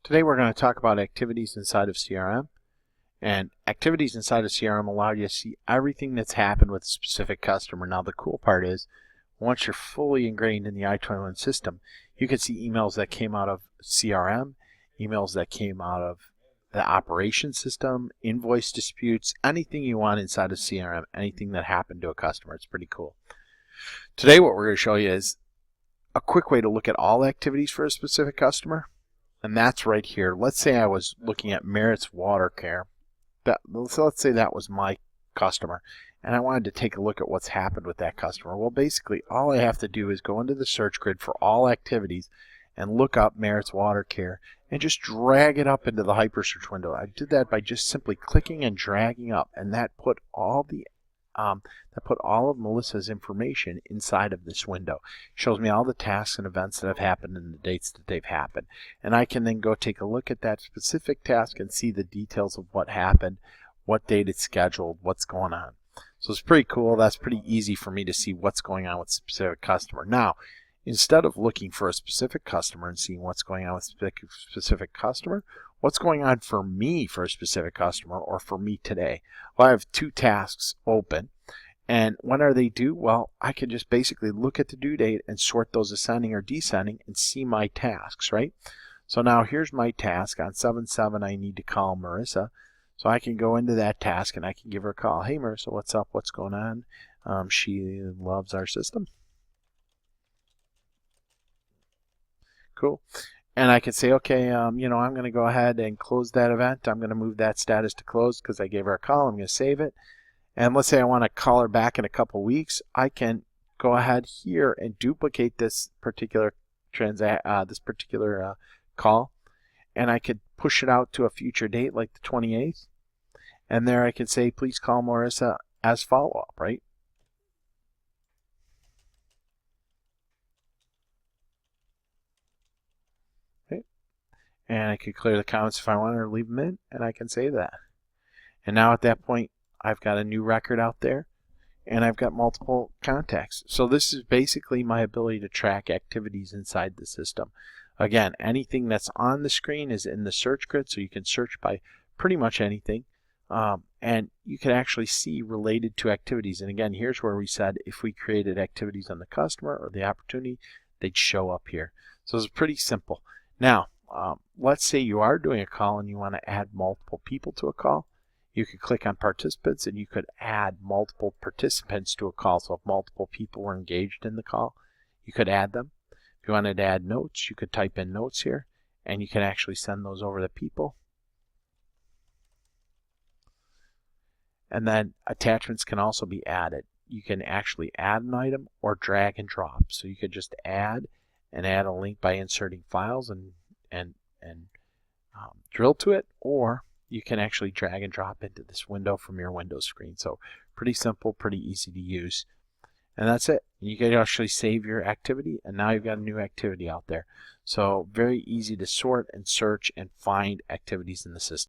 Today we're going to talk about activities inside of CRM. And activities inside of CRM allow you to see everything that's happened with a specific customer. Now the cool part is, once you're fully ingrained in the i21 system, you can see emails that came out of CRM, emails that came out of the operations system, invoice disputes, anything you want inside of CRM, anything that happened to a customer. It's pretty cool. Today what we're going to show you is a quick way to look at all activities for a specific customer. And that's right here. Let's say I was looking at Merit's Water Care. So let's say that was my customer, and I wanted to take a look at what's happened with that customer. Well, basically, all I have to do is go into the search grid for all activities and look up Merit's Water Care and just drag it up into the hypersearch window. I did that by just simply clicking and dragging up, and that put all of Melissa's information inside of this window. It shows me all the tasks and events that have happened and the dates that they've happened. And I can then go take a look at that specific task and see the details of what happened, what date it's scheduled, what's going on. So it's pretty cool. That's pretty easy for me to see what's going on with a specific customer. Now, instead of looking for a specific customer and seeing what's going on with a specific customer, what's going on for me for a specific customer or for me today? Well, I have two tasks open. And when are they due? Well, I can just basically look at the due date and sort those ascending or descending and see my tasks, right? So now here's my task. On 7/7, I need to call Marissa. So I can go into that task and I can give her a call. Hey, Marissa, what's up? What's going on? She loves our system. Cool. And I can say, okay, I'm going to go ahead and close that event. I'm going to move that status to closed because I gave her a call. I'm going to save it. And let's say I want to call her back in a couple weeks. I can go ahead here and duplicate this particular call, and I could push it out to a future date like the 28th. And there I can say, please call Marissa as follow-up, right? Okay. And I could clear the comments if I want or leave them in, and I can save that. And now at that point, I've got a new record out there, and I've got multiple contacts. So this is basically my ability to track activities inside the system. Again, anything that's on the screen is in the search grid, so you can search by pretty much anything. And you can actually see related to activities. And again, here's where we said if we created activities on the customer or the opportunity, they'd show up here. So it's pretty simple. Now, let's say you are doing a call and you want to add multiple people to a call. You could click on participants and you could add multiple participants to a call. So if multiple people were engaged in the call, you could add them. If you wanted to add notes, you could type in notes here and you can actually send those over to people. And then attachments can also be added. You can actually add an item or drag and drop. So you could just add a link by inserting files and drill to it, or you can actually drag and drop into this window from your Windows screen. So pretty simple, pretty easy to use. And that's it. You can actually save your activity, and now you've got a new activity out there. So very easy to sort and search and find activities in the system.